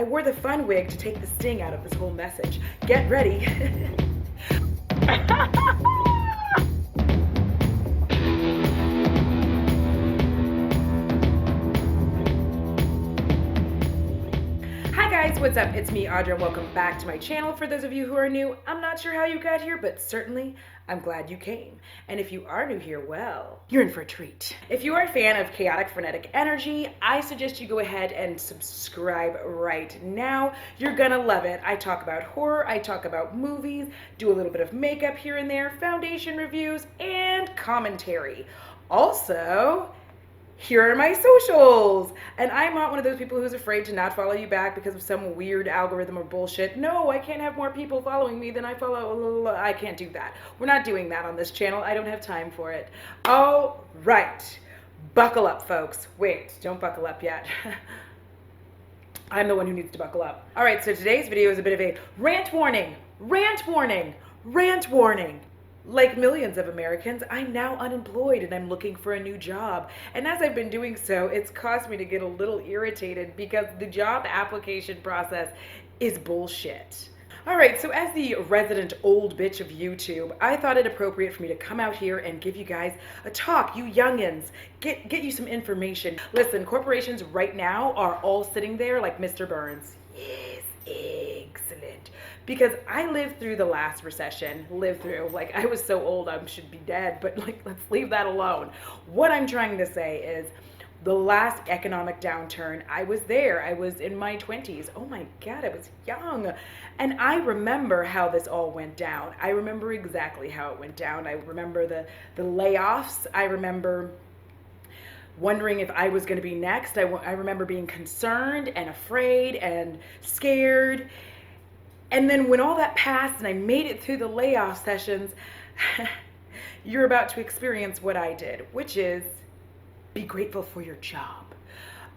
I wore the fun wig to take the sting out of this whole message. Get ready. Hi guys, what's up? It's me, Audra, and welcome back to my channel. For those of you who are new, I'm not sure how you got here, but certainly I'm glad you came. And if you are new here, well, you're in for a treat. If you are a fan of chaotic, frenetic energy, I suggest you go ahead and subscribe right now. You're gonna love it. I talk about horror, I talk about movies, do a little bit of makeup here and there, foundation reviews, and commentary. Also, here are my socials. And I'm not one of those people who's afraid to not follow you back because of some weird algorithm or bullshit. No, I can't have more people following me than I follow. I can't do that. We're not doing that on this channel. I don't have time for it. All right. Buckle up, folks. Wait, don't buckle up yet. I'm the one who needs to buckle up. All right, so today's video is a bit of a rant warning, rant warning, rant warning. Like millions of Americans, I'm now unemployed and I'm looking for a new job. And as I've been doing so, it's caused me to get a little irritated because the job application process is bullshit. All right, so as the resident old bitch of YouTube, I thought it appropriate for me to come out here and give you guys a talk, you youngins, get you some information. Listen, corporations right now are all sitting there like Mr. Burns. Yes, excellent. Because I lived through the last recession, like I was so old I should be dead, but like let's leave that alone. What I'm trying to say is the last economic downturn, I was there. I was in my 20s. Oh my God, I was young. And I remember how this all went down. I remember exactly how it went down. I remember the layoffs. I remember wondering if I was going to be next. I remember being concerned and afraid and scared. And then when all that passed and I made it through the layoff sessions, you're about to experience what I did, which is be grateful for your job.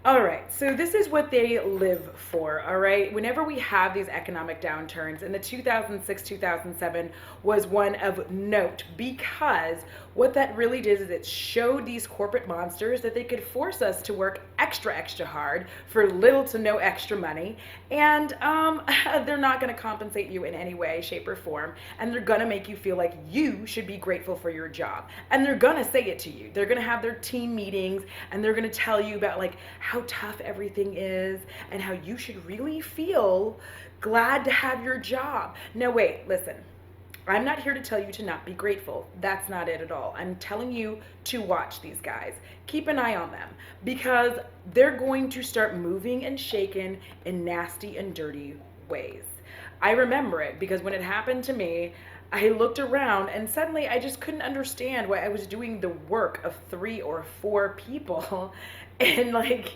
All right, so this is what they live for, all right? Whenever we have these economic downturns, and the 2006-2007 was one of note because what that really did is it showed these corporate monsters that they could force us to work extra hard for little to no extra money, and they're not gonna compensate you in any way, shape, or form, and they're gonna make you feel like you should be grateful for your job, and they're gonna say it to you. They're gonna have their team meetings, and they're gonna tell you about like how tough everything is and how you should really feel glad to have your job. Now wait, listen. I'm not here to tell you to not be grateful. That's not it at all. I'm telling you to watch these guys. Keep an eye on them because they're going to start moving and shaking in nasty and dirty ways. I remember it because when it happened to me, I looked around and suddenly I just couldn't understand why I was doing the work of 3 or 4 people and like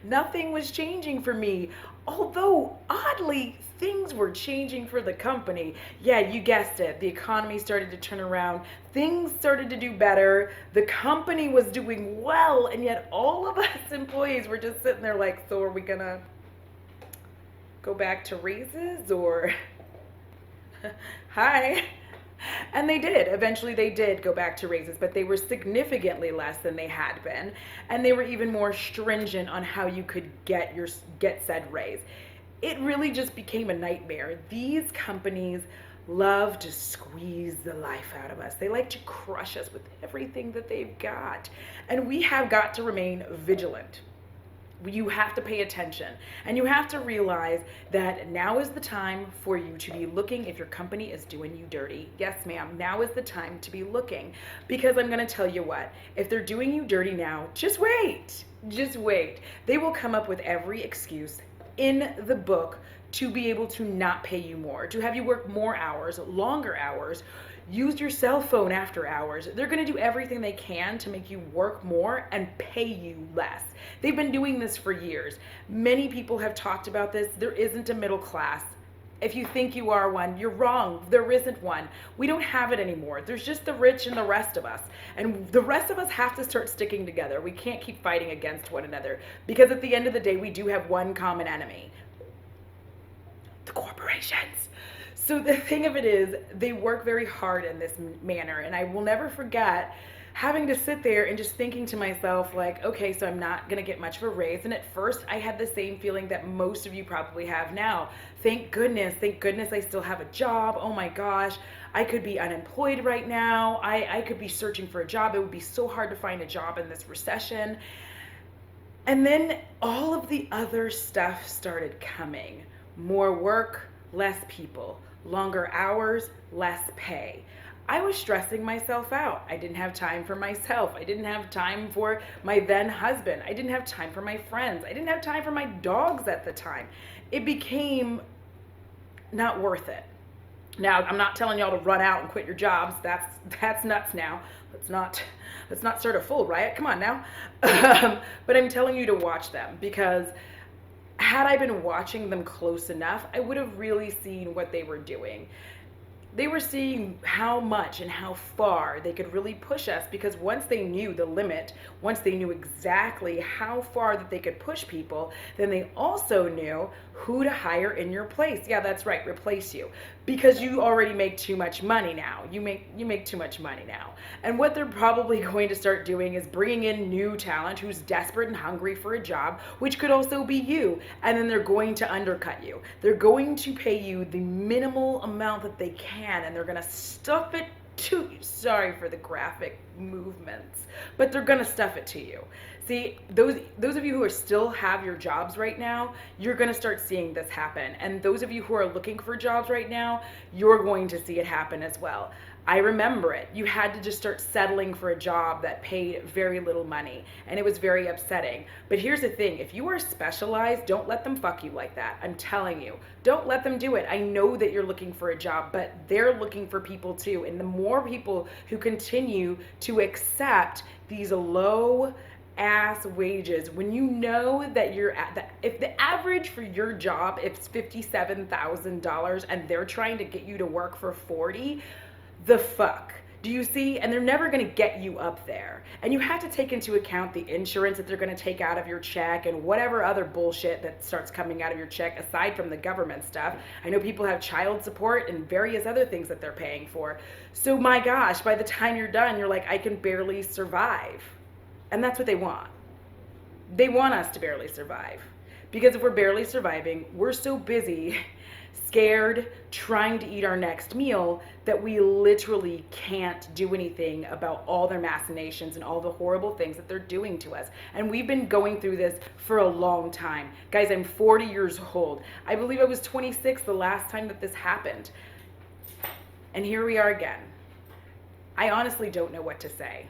nothing was changing for me. Although oddly, things were changing for the company. Yeah, you guessed it. The economy started to turn around. Things started to do better. The company was doing well, and yet all of us employees were just sitting there like, so are we gonna go back to raises or hi? And they did. Eventually they did go back to raises, but they were significantly less than they had been. And they were even more stringent on how you could get said raise. It really just became a nightmare. These companies love to squeeze the life out of us. They like to crush us with everything that they've got. And we have got to remain vigilant. You have to pay attention and you have to realize that now is the time for you to be looking if your company is doing you dirty. Yes, ma'am, now is the time to be looking because I'm going to tell you what, if they're doing you dirty now, just wait. Just wait. They will come up with every excuse in the book to be able to not pay you more, to have you work more hours, longer hours, use your cell phone after hours. They're going to do everything they can to make you work more and pay you less. They've been doing this for years. Many people have talked about this. There isn't a middle class. If you think you are one, you're wrong. There isn't one. We don't have it anymore. There's just the rich and the rest of us. And the rest of us have to start sticking together. We can't keep fighting against one another because at the end of the day, we do have one common enemy. The corporations. So the thing of it is, they work very hard in this manner, and I will never forget having to sit there and just thinking to myself, like, okay, so I'm not going to get much of a raise. And at first, I had the same feeling that most of you probably have now. Thank goodness I still have a job. Oh my gosh, I could be unemployed right now. I could be searching for a job. It would be so hard to find a job in this recession. And then all of the other stuff started coming. More work, less people. Longer hours, less pay. I was stressing myself out. I didn't have time for myself. I didn't have time for my then husband. I didn't have time for my friends. I didn't have time for my dogs at the time. It became not worth it. Now, I'm not telling y'all to run out and quit your jobs. That's nuts now. Let's not start a full riot. Come on now. But I'm telling you to watch them, because had I been watching them close enough, I would have really seen what they were doing. They were seeing how much and how far they could really push us, because once they knew the limit, once they knew exactly how far that they could push people, then they also knew who to hire in your place. Yeah, that's right, replace you, because you already make too much money now. You make too much money now. And what they're probably going to start doing is bringing in new talent who's desperate and hungry for a job, which could also be you. And then they're going to undercut you. They're going to pay you the minimal amount that they can, and they're going to stuff it to you. Sorry for the graphic movements, but they're going to stuff it to you. See, those of you who are still have your jobs right now, you're going to start seeing this happen. And those of you who are looking for jobs right now, you're going to see it happen as well. I remember it. You had to just start settling for a job that paid very little money, and it was very upsetting. But here's the thing, if you are specialized, don't let them fuck you like that. I'm telling you, don't let them do it. I know that you're looking for a job, but they're looking for people too. And the more people who continue to accept these low ass wages, when you know that you're at if the average for your job, it's $57,000 and they're trying to get you to work for 40, the fuck? Do you see? And they're never going to get you up there. And you have to take into account the insurance that they're going to take out of your check and whatever other bullshit that starts coming out of your check aside from the government stuff. I know people have child support and various other things that they're paying for. So my gosh, by the time you're done, you're like, I can barely survive. And that's what they want. They want us to barely survive. Because if we're barely surviving, we're so busy, scared, trying to eat our next meal, that we literally can't do anything about all their machinations and all the horrible things that they're doing to us. And we've been going through this for a long time. Guys, I'm 40 years old. I believe I was 26 the last time that this happened. And here we are again. I honestly don't know what to say.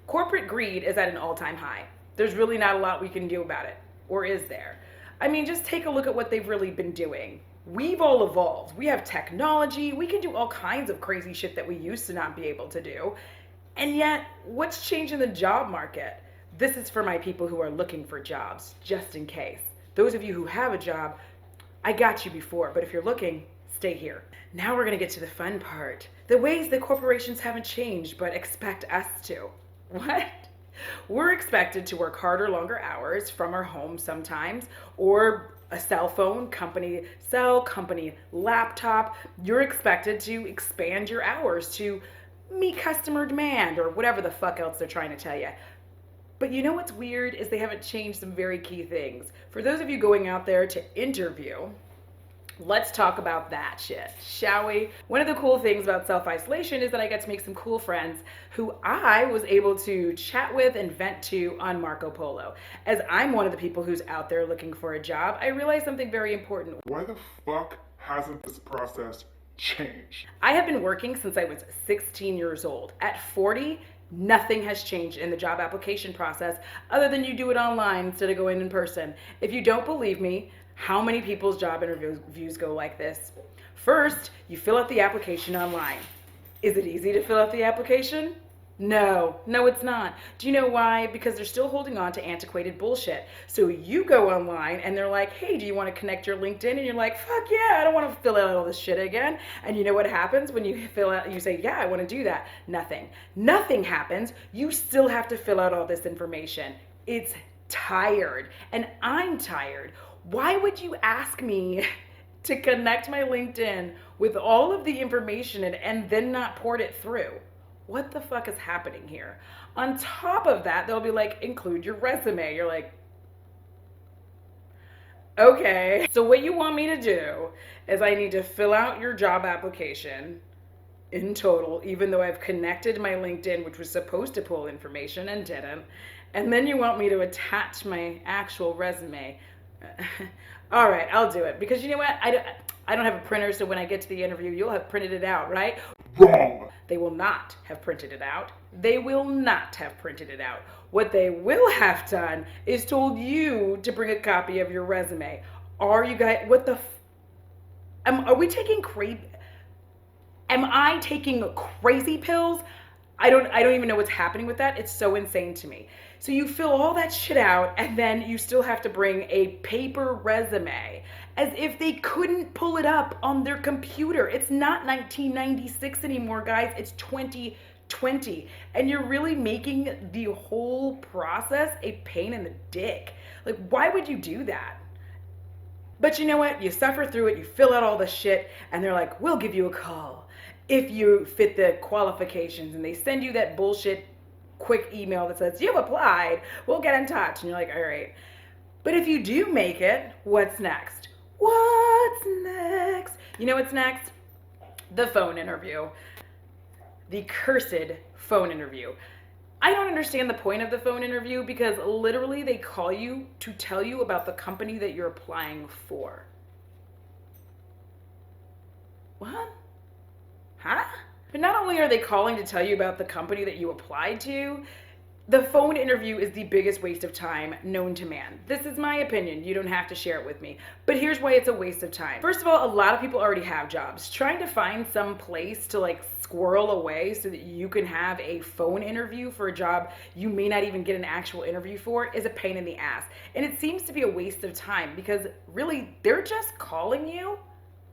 Corporate greed is at an all-time high. There's really not a lot we can do about it. Or is there? I mean, just take a look at what they've really been doing. We've all evolved. We have technology. We can do all kinds of crazy shit that we used to not be able to do. And yet, what's changing the job market? This is for my people who are looking for jobs, just in case. Those of you who have a job, I got you before, but if you're looking, stay here. Now we're gonna get to the fun part. The ways that corporations haven't changed, but expect us to. What? We're expected to work harder, longer hours from our home sometimes, or a cell phone, company cell, company laptop. You're expected to expand your hours to meet customer demand or whatever the fuck else they're trying to tell you. But you know what's weird is they haven't changed some very key things. For those of you going out there to interview, let's talk about that shit, shall we? One of the cool things about self-isolation is that I get to make some cool friends who I was able to chat with and vent to on Marco Polo. As I'm one of the people who's out there looking for a job, I realized something very important. Why the fuck hasn't this process changed? I have been working since I was 16 years old. At 40, nothing has changed in the job application process other than you do it online instead of going in person. If you don't believe me, how many people's job interviews go like this? First, you fill out the application online. Is it easy to fill out the application? No, it's not. Do you know why? Because they're still holding on to antiquated bullshit. So you go online and they're like, hey, do you want to connect your LinkedIn? And you're like, fuck yeah, I don't want to fill out all this shit again. And you know what happens when you fill out, you say, yeah, I want to do that. Nothing happens. You still have to fill out all this information. It's tired. And I'm tired. Why would you ask me to connect my LinkedIn with all of the information and then not port it through? what the fuck is happening here? On top of that, they'll be like, include your resume. You're like, okay. So what you want me to do is I need to fill out your job application in total, even though I've connected my LinkedIn, which was supposed to pull information and didn't. And then you want me to attach my actual resume. All right, I'll do it. Because you know what? I don't have a printer, so when I get to the interview, you'll have printed it out, right? Wrong. They will not have printed it out. They will not have printed it out. What they will have done is told you to bring a copy of your resume. Are you guys, what the, are we taking am I taking crazy pills? I don't even know what's happening with that. It's so insane to me. So you fill all that shit out and then you still have to bring a paper resume as if they couldn't pull it up on their computer. It's not 1996 anymore, guys. It's 2020. And you're really making the whole process a pain in the dick. Like, why would you do that? But you know what? You suffer through it. You fill out all the shit and they're like, we'll give you a call if you fit the qualifications, and they send you that bullshit quick email that says, you've applied, we'll get in touch. And you're like, all right. But if you do make it, what's next? What's next? You know what's next? The phone interview. The cursed phone interview. I don't understand the point of the phone interview because literally they call you to tell you about the company that you're applying for. What? Huh? But not only are they calling to tell you about the company that you applied to, the phone interview is the biggest waste of time known to man. This is my opinion. You don't have to share it with me. But here's why it's a waste of time. First of all, a lot of people already have jobs. Trying to find some place to like squirrel away so that you can have a phone interview for a job you may not even get an actual interview for is a pain in the ass. And it seems to be a waste of time because really they're just calling you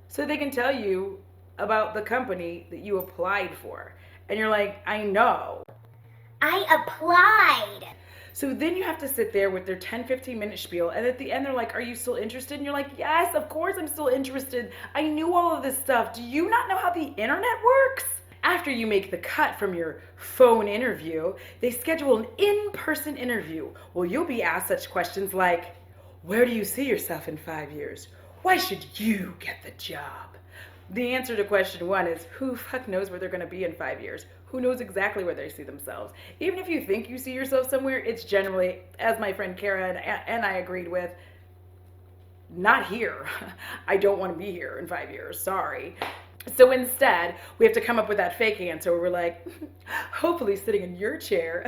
so they can tell you about the company that you applied for. And you're like, I know. I applied. So then you have to sit there with their 10-15 minute spiel, and at the end they're like, are you still interested? And you're like, yes, of course I'm still interested. I knew all of this stuff. Do you not know how the internet works? After you make the cut from your phone interview, they schedule an in-person interview. Well, you'll be asked such questions like, where do you see yourself in 5 years? Why should you get the job? The answer to question one is, who fuck knows where they're going to be in 5 years? Who knows exactly where they see themselves? Even if you think you see yourself somewhere, it's generally, as my friend Kara and I agreed with, not here. I don't want to be here in 5 years. Sorry. So instead, we have to come up with that fake answer where we're like, hopefully sitting in your chair.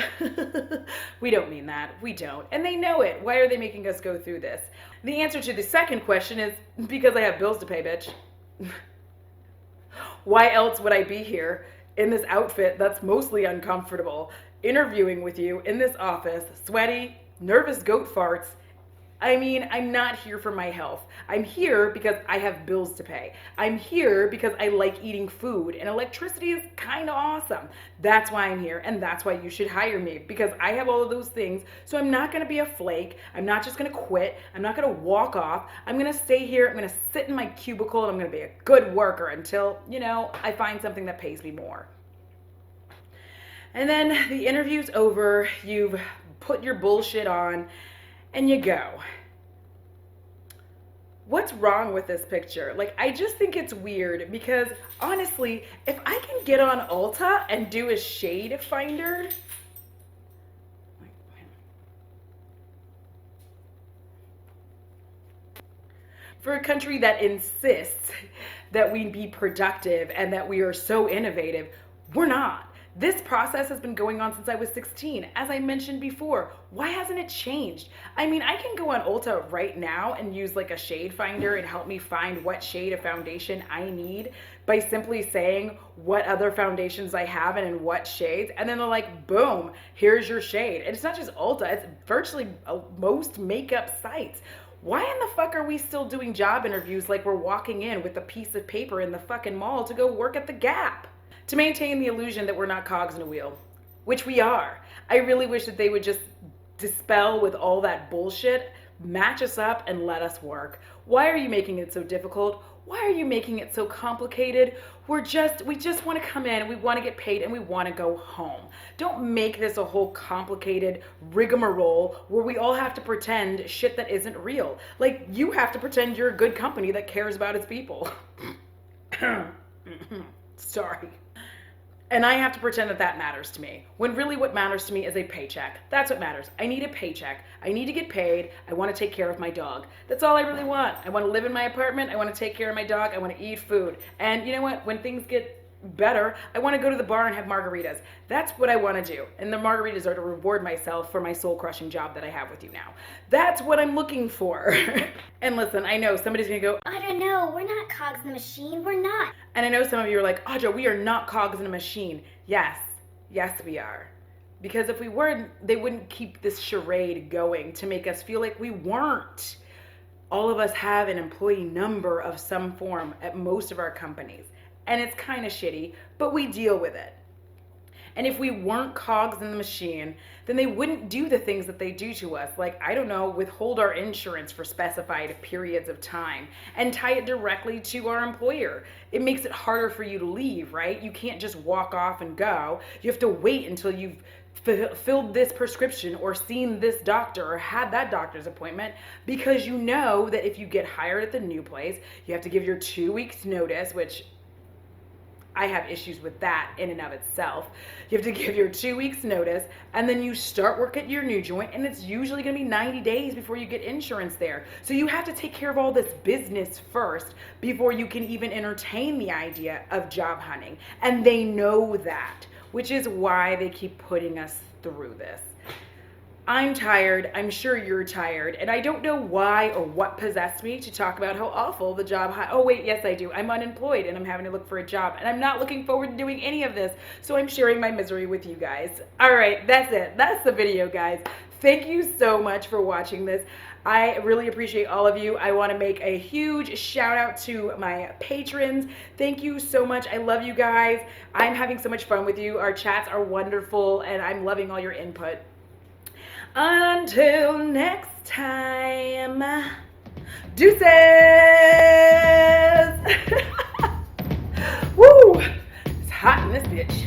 We don't mean that. We don't. And they know it. Why are they making us go through this? The answer to the second question is, because I have bills to pay, bitch. Why else would I be here in this outfit that's mostly uncomfortable, interviewing with you in this office, sweaty, nervous goat farts? I mean, I'm not here for my health. I'm here because I have bills to pay. I'm here because I like eating food, and electricity is kind of awesome. That's why I'm here, and that's why you should hire me, because I have all of those things. So I'm not going to be a flake. I'm not just going to quit. I'm not going to walk off. I'm going to stay here. I'm going to sit in my cubicle, and I'm going to be a good worker until, you know, I find something that pays me more. And then the interview's over. You've put your bullshit on, and you go. What's wrong with this picture? Like, I just think it's weird because honestly, if I can get on Ulta and do a shade finder, for a country that insists that we be productive and that we are so innovative, we're not. This process has been going on since I was 16. As I mentioned before, why hasn't it changed? I mean, I can go on Ulta right now and use like a shade finder and help me find what shade of foundation I need by simply saying what other foundations I have and in what shades. And then they're like, boom, here's your shade. And it's not just Ulta, it's virtually most makeup sites. Why in the fuck are we still doing job interviews like we're walking in with a piece of paper in the fucking mall to go work at the Gap? To maintain the illusion that we're not cogs in a wheel, which we are. I really wish that they would just dispel with all that bullshit Match us up and let us work. Why are you making it so difficult? Why are you making it so complicated? We just want to come in, we want to get paid, and we want to go home. Don't make this a whole complicated rigmarole where we all have to pretend shit that isn't real. Like, you have to pretend you're a good company that cares about its people. Sorry. And I have to pretend that that matters to me, when really what matters to me is a paycheck. That's what matters. I need a paycheck. I need to get paid. I want to take care of my dog. That's all I really want. I want to live in my apartment. I want to take care of my dog. I want to eat food. And you know what? When things get better, I want to go to the bar and have margaritas. That's what I want to do. And the margaritas are to reward myself for my soul-crushing job that I have with you now. That's what I'm looking for. And listen, I know somebody's going to go, Audra, no, we're not cogs in the machine. We're not. and I know some of you are like, Audra, we are not cogs in a machine. Yes, we are. Because if we weren't, they wouldn't keep this charade going to make us feel like we weren't. All of us have an employee number of some form at most of our companies. And it's kind of shitty, but we deal with it. And if we weren't cogs in the machine, then they wouldn't do the things that they do to us. Like, I don't know, withhold our insurance for specified periods of time and tie it directly to our employer. It makes it harder for you to leave, right? You can't just walk off and go. You have to wait until you've filled this prescription or seen this doctor or had that doctor's appointment, because you know that if you get hired at the new place, you have to give your 2 weeks notice, which I have issues with that in and of itself. You have to give your 2 weeks notice, and then you start work at your new joint, and it's usually gonna be 90 days before you get insurance there. So you have to take care of all this business first before you can even entertain the idea of job hunting. And they know that, which is why they keep putting us through this. I'm tired, I'm sure you're tired, and I don't know why or what possessed me to talk about how awful the job oh wait, yes I do. I'm unemployed and I'm having to look for a job, and I'm not looking forward to doing any of this, so I'm sharing my misery with you guys. Alright, that's it. That's the video, guys. Thank you so much for watching this. I really appreciate all of you. I want to make a huge shout out to my patrons. Thank you so much. I love you guys. I'm having so much fun with you. Our chats are wonderful, and I'm loving all your input. Until next time, deuces! Woo! It's hot in this bitch.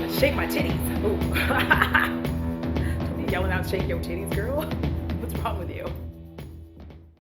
Let's shake my titties. Ooh. Don't be yelling out, shake your titties, girl. What's wrong with you?